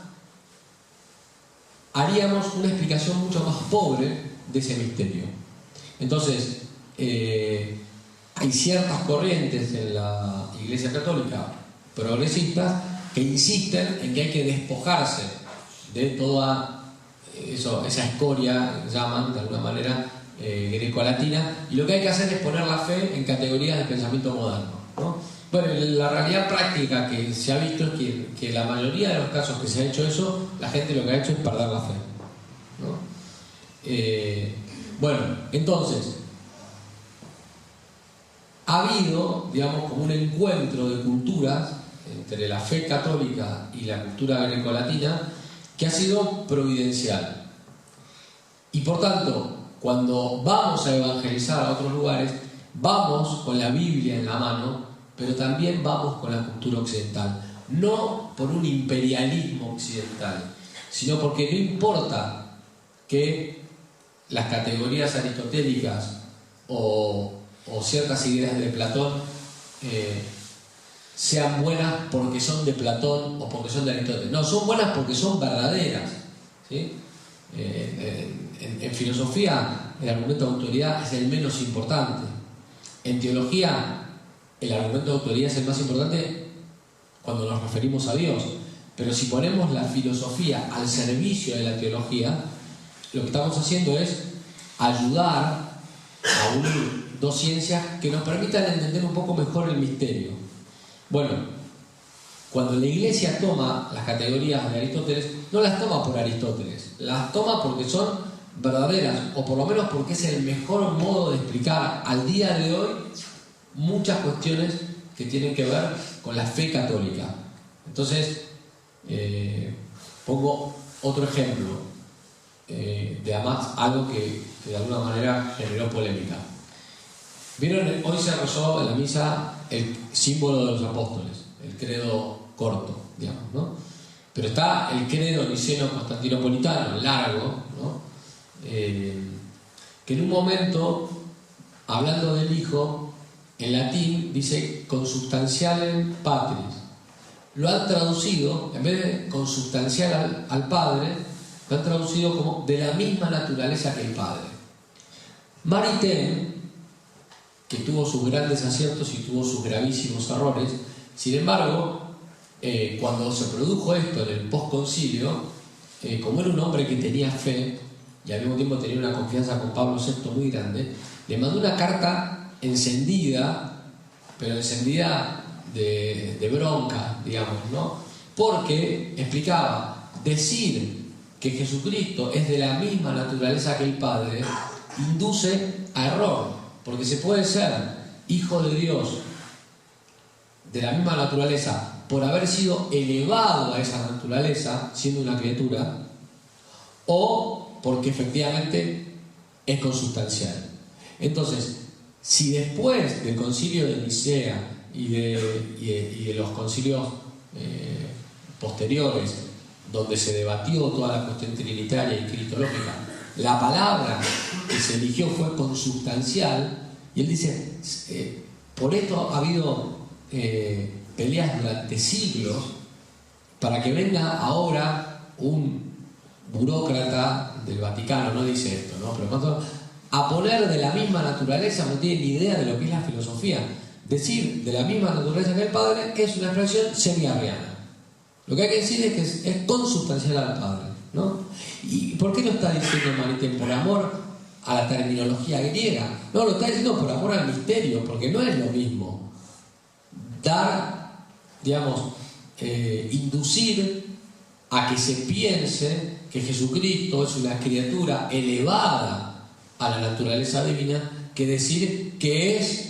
haríamos una explicación mucho más pobre de ese misterio. Entonces, hay ciertas corrientes en la Iglesia Católica progresistas que insisten en que hay que despojarse de toda esa escoria, llaman de alguna manera greco-latina, y lo que hay que hacer es poner la fe en categorías de pensamiento moderno, ¿no? Bueno, la realidad práctica que se ha visto es que la mayoría de los casos que se ha hecho eso, la gente lo que ha hecho es perder la fe, ¿no? Bueno, entonces, ha habido, digamos, como un encuentro de culturas entre la fe católica y la cultura grecolatina que ha sido providencial. Y por tanto, cuando vamos a evangelizar a otros lugares, vamos con la Biblia en la mano, pero también vamos con la cultura occidental. No por un imperialismo occidental, sino porque no importa que las categorías aristotélicas o ciertas ideas de Platón sean buenas porque son de Platón o porque son de Aristóteles. No, son buenas porque son verdaderas, ¿sí? En filosofía el argumento de autoridad es el menos importante. En teología el argumento de autoridad es el más importante cuando nos referimos a Dios. Pero si ponemos la filosofía al servicio de la teología, lo que estamos haciendo es ayudar a unir dos ciencias que nos permitan entender un poco mejor el misterio. Bueno, cuando la Iglesia toma las categorías de Aristóteles, no las toma por Aristóteles, las toma porque son verdaderas, o por lo menos porque es el mejor modo de explicar al día de hoy muchas cuestiones que tienen que ver con la fe católica. Entonces, pongo otro ejemplo de además algo que de alguna manera generó polémica. ¿Vieron? Hoy se rezó en la misa el símbolo de los apóstoles, el credo corto, digamos, ¿no? Pero está el credo niceno-constantinopolitano, largo, ¿no? Que en un momento, hablando del Hijo, en latín dice consubstantialem patris. Lo han traducido, en vez de consubstancial al Padre, lo han traducido como de la misma naturaleza que el Padre. Maritain, que tuvo sus grandes aciertos y tuvo sus gravísimos errores, sin embargo, cuando se produjo esto en el postconcilio, como era un hombre que tenía fe y al mismo tiempo tenía una confianza con Pablo VI muy grande, le mandó una carta encendida, pero encendida de bronca, digamos, ¿no? Porque explicaba, decir que Jesucristo es de la misma naturaleza que el Padre induce a error, porque se puede ser hijo de Dios de la misma naturaleza por haber sido elevado a esa naturaleza siendo una criatura, o porque efectivamente es consubstancial. Entonces, si después del concilio de Nicea y de los concilios posteriores, donde se debatió toda la cuestión trinitaria y cristológica, la palabra que se eligió fue consubstancial, y él dice, por esto ha habido peleas durante siglos para que venga ahora un burócrata del Vaticano, no dice esto, ¿no? Pero a poner de la misma naturaleza, no tiene ni idea de lo que es la filosofía, decir de la misma naturaleza que el Padre es una expresión semi-arriana. Lo que hay que decir es que es consubstancial al Padre, ¿no? ¿Y por qué lo está diciendo Maritain? Por amor a la terminología griega. No, lo está diciendo por amor al misterio, porque no es lo mismo dar, digamos, inducir a que se piense que Jesucristo es una criatura elevada a la naturaleza divina, que decir que es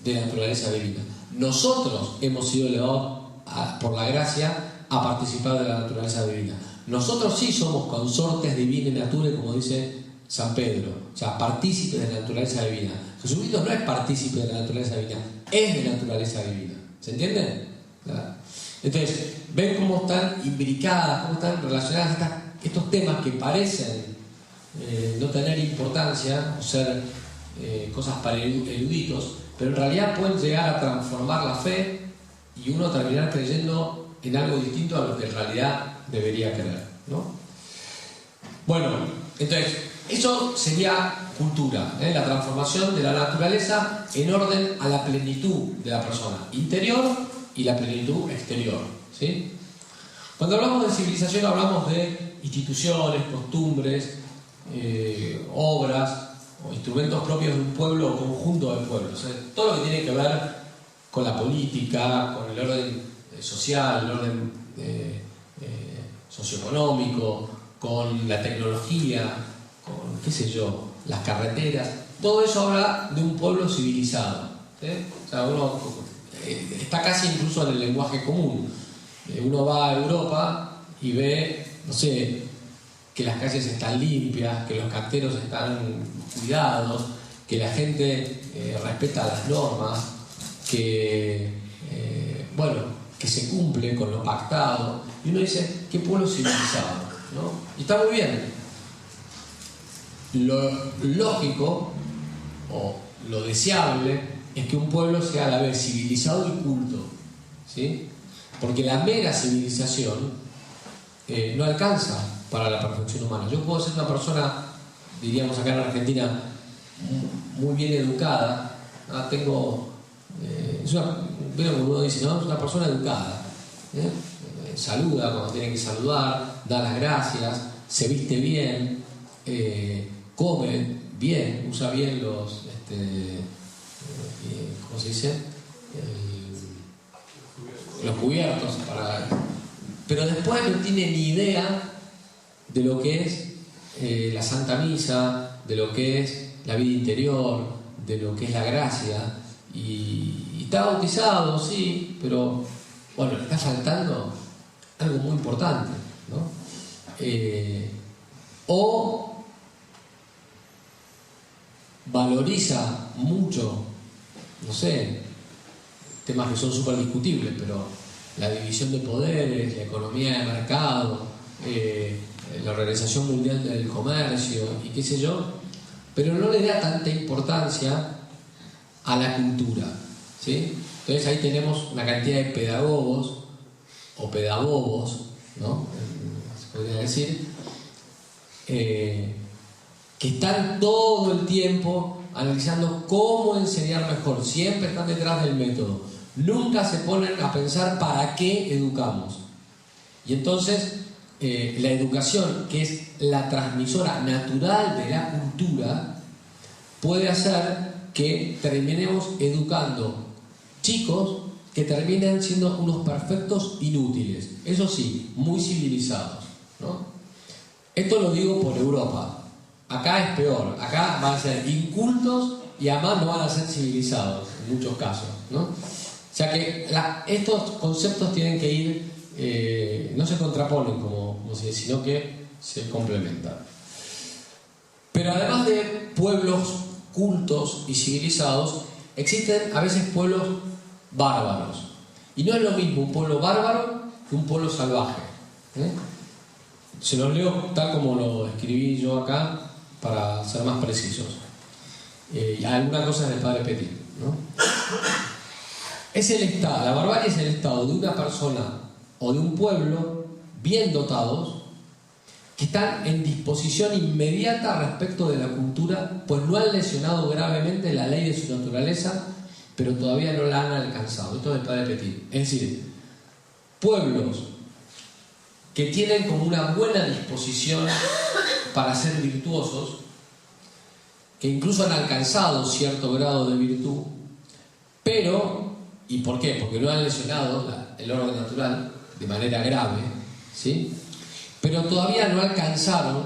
de naturaleza divina. Nosotros hemos sido elevados por la gracia a participar de la naturaleza divina. Nosotros sí somos consortes divine nature, como dice San Pedro, o sea, partícipes de la naturaleza divina. Jesucristo no es partícipe de la naturaleza divina, es de naturaleza divina. ¿Se entiende? ¿Verdad? Entonces, ven cómo están imbricadas, cómo están relacionadas estos temas que parecen no tener importancia o ser cosas para eruditos, pero en realidad pueden llegar a transformar la fe y uno terminar creyendo en algo distinto a lo que en realidad debería creer, ¿no? Bueno, entonces, eso sería cultura, la transformación de la naturaleza en orden a la plenitud de la persona interior y la plenitud exterior, ¿sí? Cuando hablamos de civilización hablamos de instituciones, costumbres, obras o instrumentos propios de un pueblo o conjunto de pueblos, o sea, todo lo que tiene que ver con la política, con el orden social, el orden socioeconómico, con la tecnología, con, qué sé yo, las carreteras. Todo eso habla de un pueblo civilizado, ¿sí? O sea, uno está casi incluso en el lenguaje común. Uno va a Europa y ve, no sé, que las calles están limpias, que los canteros están cuidados, que la gente respeta las normas, que que se cumple con lo pactado. Y uno dice, qué pueblo civilizado, ¿no? Y está muy bien. Lo lógico o lo deseable es que un pueblo sea a la vez civilizado y culto, ¿sí? Porque la mera civilización no alcanza para la perfección humana. Yo puedo ser una persona, diríamos acá en Argentina, muy bien educada, ¿no? Pero como uno dice, ¿no? Es una persona educada, saluda cuando tiene que saludar, da las gracias, se viste bien, come bien, usa bien los ¿cómo se dice? Los cubiertos pero después no tiene ni idea de lo que es la Santa Misa, de lo que es la vida interior, de lo que es la gracia, y está bautizado, sí, pero bueno, le está faltando algo muy importante, ¿no? O valoriza mucho, no sé, temas que son súper discutibles, pero la división de poderes, la economía de mercado, la Organización Mundial del Comercio y qué sé yo, pero no le da tanta importancia a la cultura, ¿sí? Entonces ahí tenemos una cantidad de pedagogos o pedagogos, ¿no? Se podría decir, que están todo el tiempo analizando cómo enseñar mejor, siempre están detrás del método, nunca se ponen a pensar para qué educamos. Y entonces la educación, que es la transmisora natural de la cultura, puede hacer que terminemos educando chicos que terminan siendo unos perfectos inútiles, eso sí, muy civilizados, ¿no? Esto lo digo por Europa. Acá es peor, acá van a ser incultos y además no van a ser civilizados en muchos casos, ¿no? O sea que estos conceptos tienen que ir, no se contraponen sino que se complementan. Pero además de pueblos cultos y civilizados, existen a veces pueblos bárbaros. Y no es lo mismo un pueblo bárbaro que un pueblo salvaje, Se los leo tal como lo escribí yo acá para ser más precisos. Y alguna cosa es del padre Petit, ¿no? Es el estado, la barbarie es el estado de una persona o de un pueblo bien dotados que están en disposición inmediata respecto de la cultura, pues no han lesionado gravemente la ley de su naturaleza pero todavía no la han alcanzado. Esto es el padre Petit. Es decir, pueblos que tienen como una buena disposición para ser virtuosos, que incluso han alcanzado cierto grado de virtud, pero, ¿y por qué? Porque no han lesionado el orden natural de manera grave, ¿sí? Pero todavía no alcanzaron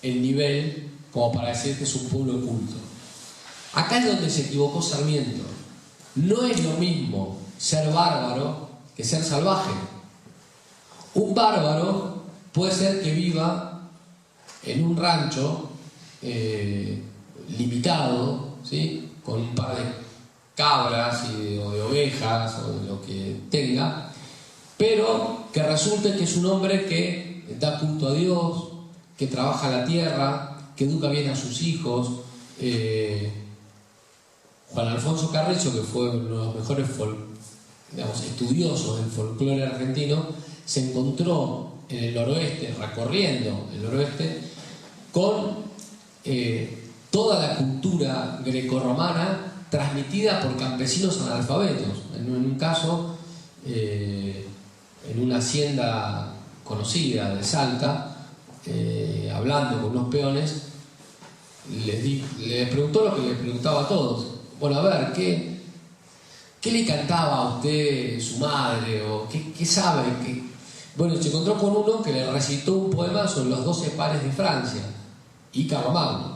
el nivel como para decir que es un pueblo culto. Acá es donde se equivocó Sarmiento. No es lo mismo ser bárbaro que ser salvaje. Un bárbaro puede ser que viva en un rancho limitado, ¿sí? Con un par de cabras o de ovejas o de lo que tenga, pero que resulte que es un hombre que da culto a Dios, que trabaja la tierra, que educa bien a sus hijos. Juan Alfonso Carrizo, que fue uno de los mejores estudiosos del folclore argentino, se encontró en el noroeste, recorriendo el noroeste, con toda la cultura grecorromana transmitida por campesinos analfabetos. En un caso, en una hacienda conocida de Salta, hablando con unos peones, les preguntó lo que les preguntaba a todos. Bueno, a ver, ¿qué le cantaba a usted su madre? ¿O qué sabe? Bueno, se encontró con uno que le recitó un poema sobre los 12 pares de Francia y Carlomagno.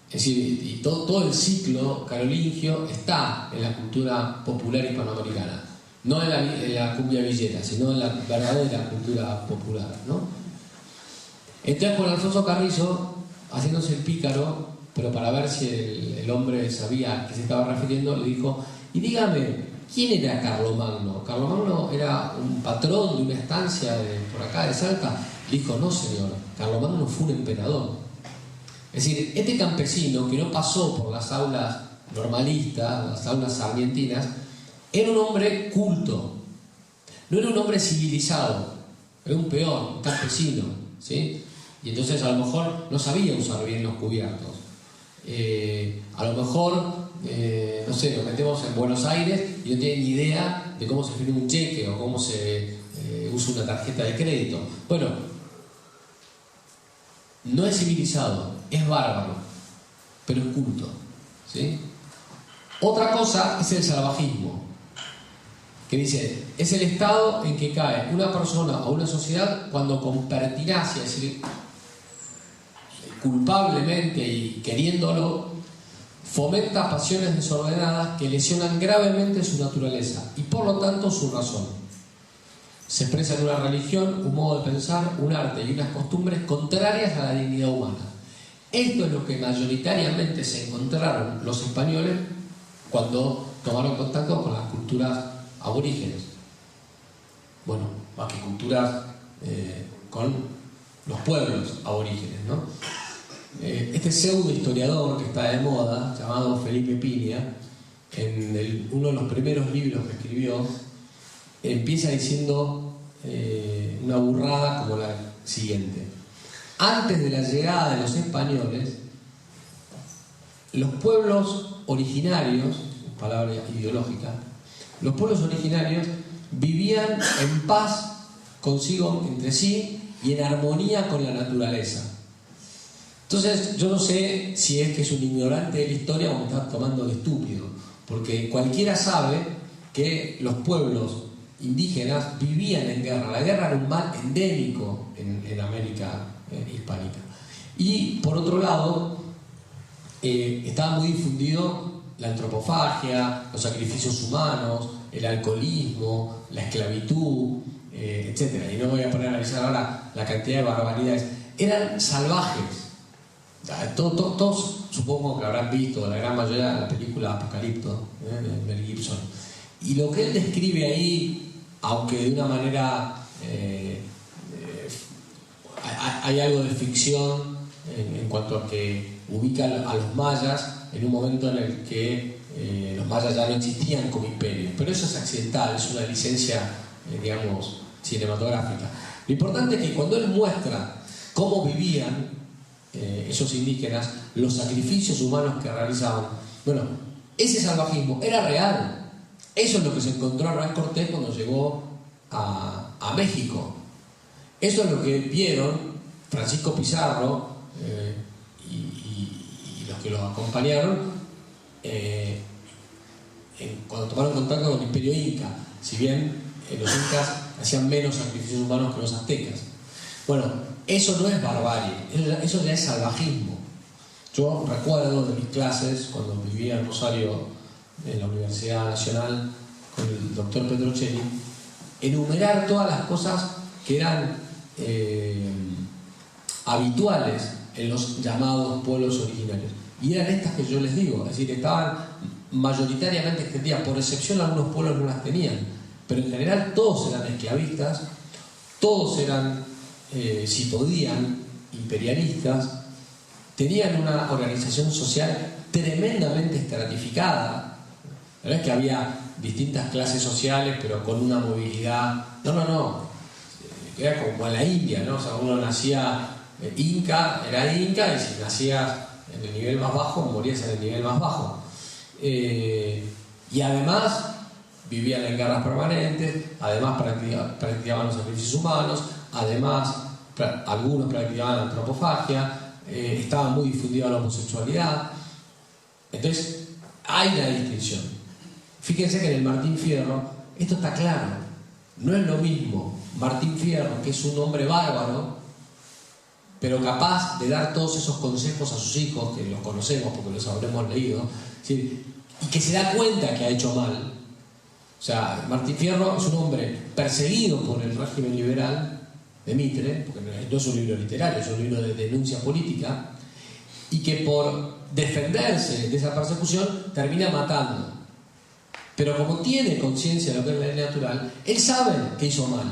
Es decir, y todo el ciclo carolingio está en la cultura popular hispanoamericana, no en la cumbia villera, sino en la verdadera cultura popular, ¿no? Entonces Juan Alfonso Carrizo, haciéndose el pícaro, pero para ver si el hombre sabía a qué se estaba refiriendo, le dijo: y dígame, ¿quién era Carlomagno? ¿Carlomagno era un patrón de una estancia por acá de Salta? Le dijo: no, señor, Carlomagno fue un emperador. Es decir, este campesino que no pasó por las aulas normalistas, las aulas sarmientinas, era un hombre culto, no era un hombre civilizado, era un peón, un campesino, ¿sí? Y entonces a lo mejor no sabía usar bien los cubiertos. A lo mejor, no sé, nos metemos en Buenos Aires y no tienen ni idea de cómo se firma un cheque o cómo se usa una tarjeta de crédito. Bueno, no es civilizado, es bárbaro, pero es culto, ¿sí? Otra cosa es el salvajismo, que dice, es el estado en que cae una persona o una sociedad cuando con pertinacia, es decir, culpablemente y queriéndolo, fomenta pasiones desordenadas que lesionan gravemente su naturaleza y por lo tanto su razón. Se expresa en una religión, un modo de pensar, un arte y unas costumbres contrarias a la dignidad humana. Esto es lo que mayoritariamente se encontraron los españoles cuando tomaron contacto con las culturas aborígenes. Bueno, más que culturas, con los pueblos aborígenes, ¿no? Este pseudo historiador que está de moda, llamado Felipe Piña, en uno de los primeros libros que escribió, empieza diciendo una burrada como la siguiente: antes de la llegada de los españoles, los pueblos originarios, palabra ideológica, los pueblos originarios vivían en paz consigo, entre sí, y en armonía con la naturaleza. Entonces, yo no sé si es que es un ignorante de la historia o me está tomando de estúpido, porque cualquiera sabe que los pueblos indígenas vivían en guerra. La guerra era un mal endémico en América hispánica. Y por otro lado, estaba muy difundido la antropofagia, los sacrificios humanos, el alcoholismo, la esclavitud, etc. Y no voy a poner a analizar ahora la cantidad de barbaridades. Eran salvajes. Todos supongo que habrán visto, la gran mayoría, la película Apocalipto, de Mel Gibson. Y lo que él describe ahí, aunque de una manera hay algo de ficción en cuanto a que ubica a los mayas en un momento en el que los mayas ya no existían como imperio, pero eso es accidental, es una licencia, digamos, cinematográfica. Lo importante es que cuando él muestra cómo vivían esos indígenas, los sacrificios humanos que realizaban, bueno, ese salvajismo era real. Eso es lo que se encontró Hernán Cortés cuando llegó a México. Eso es lo que vieron Francisco Pizarro y los que lo acompañaron cuando tomaron contacto con el Imperio Inca. Si bien los incas hacían menos sacrificios humanos que los aztecas. Bueno, eso no es barbarie, eso ya es salvajismo. Yo recuerdo de mis clases, cuando vivía en Rosario, en la Universidad Nacional, con el doctor Petrocelli, enumerar todas las cosas que eran habituales en los llamados pueblos originarios. Y eran estas que yo les digo, es decir, estaban mayoritariamente extendidas, por excepción algunos pueblos no las tenían, pero en general todos eran esclavistas, todos eran, si podían, imperialistas, tenían una organización social tremendamente estratificada. No es que había distintas clases sociales, pero con una movilidad. No. Era como en la India, ¿no? O sea, uno nacía inca, era inca, y si nacías en el nivel más bajo, morías en el nivel más bajo. Y además vivían en guerras permanentes, además practicaban los sacrificios humanos, además algunos practicaban la antropofagia, estaba muy difundida la homosexualidad. Entonces hay una distinción. Fíjense que en el Martín Fierro esto está claro. No es lo mismo Martín Fierro, que es un hombre bárbaro, pero capaz de dar todos esos consejos a sus hijos, que los conocemos porque los habremos leído, ¿sí? Y que se da cuenta que ha hecho mal. O sea, Martín Fierro es un hombre perseguido por el régimen liberal de Mitre, porque no es un libro literario, es un libro de denuncia política, y que por defenderse de esa persecución termina matando. Pero como tiene conciencia de lo que es la ley natural, él sabe que hizo mal.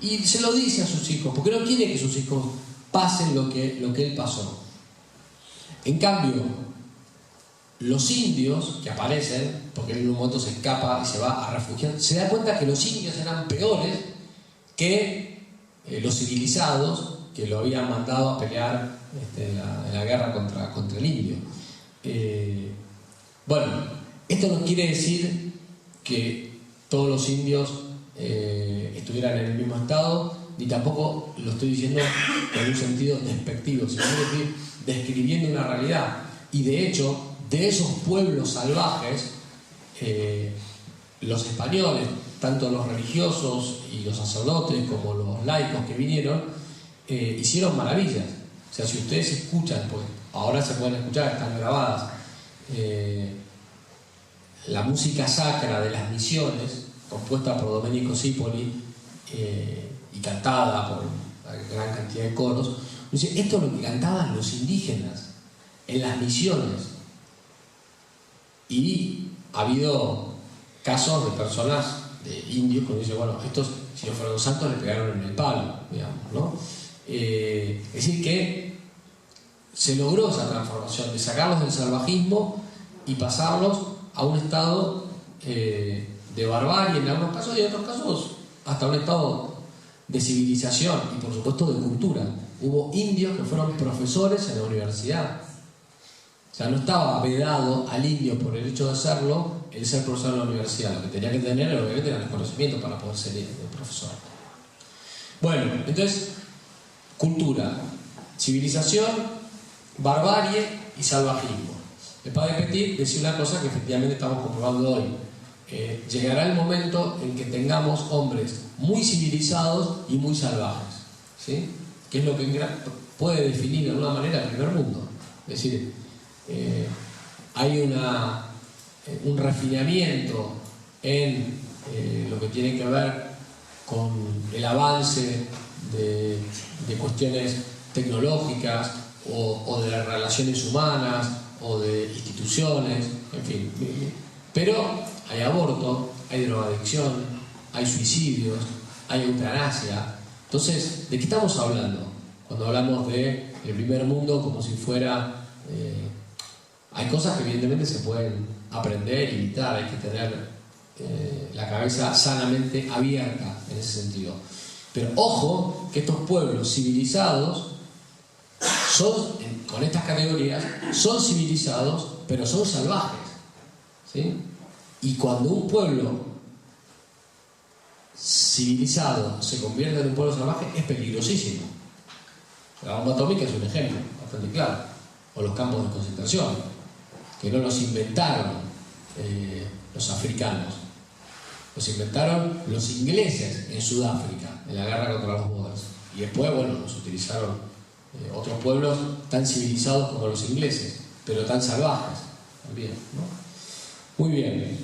Y se lo dice a sus hijos, porque no quiere que sus hijos pasen lo que él pasó. En cambio, los indios que aparecen, porque él en un momento se escapa y se va a refugiar, se da cuenta que los indios eran peores que los civilizados que lo habían mandado a pelear en la guerra contra el indio. Bueno, esto no quiere decir que todos los indios estuvieran en el mismo estado, ni tampoco lo estoy diciendo en un sentido despectivo, sino describiendo una realidad. Y de hecho, de esos pueblos salvajes, los españoles, tanto los religiosos y los sacerdotes como los laicos que vinieron, hicieron maravillas. O sea, si ustedes escuchan, pues ahora se pueden escuchar, están grabadas, la música sacra de las misiones, compuesta por Domenico Cipoli y cantada por una gran cantidad de coros, dice, esto es lo que cantaban los indígenas en las misiones. Y ha habido casos de personas, de indios, que dicen, bueno, estos, si no fueron santos, le pegaron en el palo, digamos, ¿no? Es decir, que se logró esa transformación de sacarlos del salvajismo y pasarlos a un estado de barbarie en algunos casos, y en otros casos hasta un estado de civilización y por supuesto de cultura. Hubo indios que fueron profesores en la universidad. O sea, no estaba vedado al indio por el hecho de serlo el ser profesor en la universidad. Lo que tenía que tener obviamente eran los conocimientos para poder ser profesor. Bueno, entonces, cultura, civilización, barbarie y salvajismo. El padre Petit decía una cosa que efectivamente estamos comprobando hoy. Llegará el momento en que tengamos hombres muy civilizados y muy salvajes, ¿sí? Que es lo que puede definir de alguna manera el primer mundo. Es decir, hay un refinamiento en lo que tiene que ver con el avance de cuestiones tecnológicas o de las relaciones humanas o de instituciones, en fin. Pero hay aborto, hay drogadicción, hay suicidios, hay eutanasia. Entonces, ¿de qué estamos hablando? Cuando hablamos de el primer mundo como si fuera... hay cosas que evidentemente se pueden aprender y evitar, hay que tener la cabeza sanamente abierta en ese sentido. Pero ojo que estos pueblos civilizados son, con estas categorías, son civilizados, pero son salvajes. ¿sí? Y cuando un pueblo civilizado se convierte en un pueblo salvaje, es peligrosísimo. La bomba atómica es un ejemplo bastante claro. O los campos de concentración, que no los inventaron los africanos, los inventaron los ingleses en Sudáfrica, en la guerra contra los Boers. Y después, bueno, los utilizaron otros pueblos tan civilizados como los ingleses, pero tan salvajes también, ¿no? Muy bien.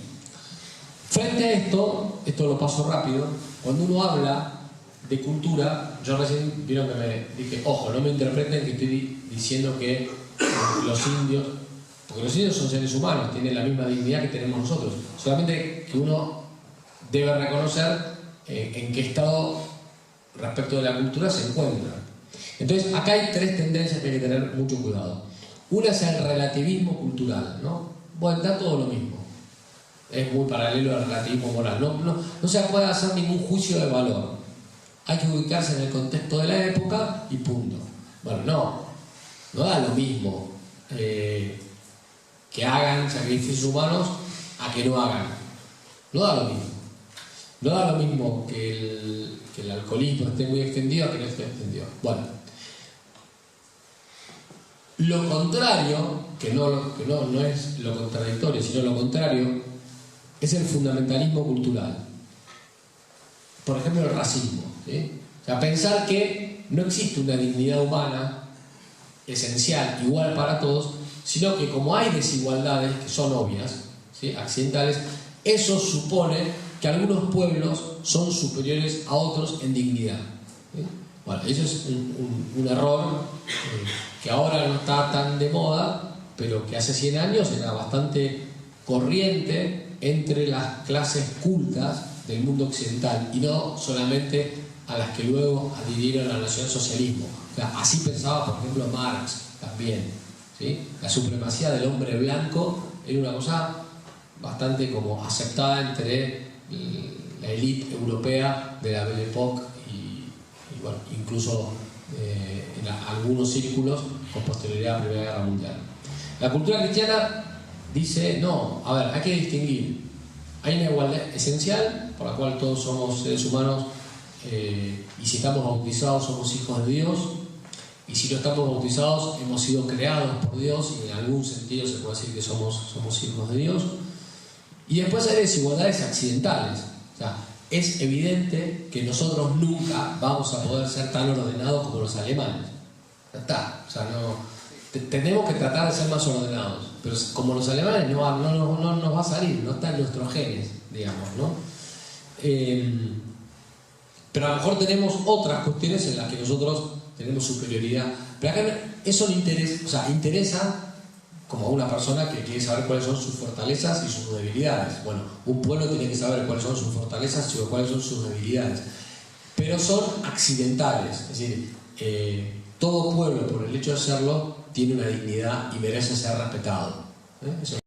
Frente a esto lo paso rápido, cuando uno habla de cultura, yo recién vieron que me dije, ojo, no me interpreten que estoy diciendo que los indios, porque los indios son seres humanos, tienen la misma dignidad que tenemos nosotros, solamente que uno debe reconocer en qué estado respecto de la cultura se encuentra. Entonces, acá hay tres tendencias que hay que tener mucho cuidado. Una es el relativismo cultural, ¿no? Bueno, da todo lo mismo. Es muy paralelo al relativismo moral. No se puede hacer ningún juicio de valor. Hay que ubicarse en el contexto de la época y punto. Bueno, no da lo mismo que hagan sacrificios humanos a que no hagan. No da lo mismo. No da lo mismo que el alcoholismo esté muy extendido a que no esté extendido. Bueno, lo contrario, que no es lo contradictorio, sino lo contrario, es el fundamentalismo cultural. Por ejemplo, el racismo, ¿sí? O sea, pensar que no existe una dignidad humana esencial, igual para todos, sino que como hay desigualdades que son obvias, ¿sí? Accidentales, eso supone que algunos pueblos son superiores a otros en dignidad, ¿sí? Bueno, eso es un error que ahora no está tan de moda, pero que hace 100 años era bastante corriente entre las clases cultas del mundo occidental y no solamente a las que luego adhirieron al nacionalsocialismo. O sea, así pensaba, por ejemplo, Marx también, ¿sí? La supremacía del hombre blanco era una cosa bastante como aceptada entre la élite europea de la Belle Époque y bueno, incluso en algunos círculos con posterioridad a la Primera Guerra Mundial. La cultura cristiana dice, no, a ver, hay que distinguir. Hay una igualdad esencial por la cual todos somos seres humanos y si estamos bautizados somos hijos de Dios, y si no estamos bautizados hemos sido creados por Dios y en algún sentido se puede decir que somos hijos de Dios. Y después hay desigualdades accidentales. O sea, es evidente que nosotros nunca vamos a poder ser tan ordenados como los alemanes. Ya está. O sea, tenemos que tratar de ser más ordenados. Pero como los alemanes no nos va a salir, no está en nuestros genes, digamos, ¿no? Pero a lo mejor tenemos otras cuestiones en las que nosotros tenemos superioridad. Pero acá eso no interesa, o sea, interesa como a una persona que quiere saber cuáles son sus fortalezas y sus debilidades. Bueno, un pueblo tiene que saber cuáles son sus fortalezas y cuáles son sus debilidades. Pero son accidentales, es decir, todo pueblo, por el hecho de serlo, tiene una dignidad y merece ser respetado. Eso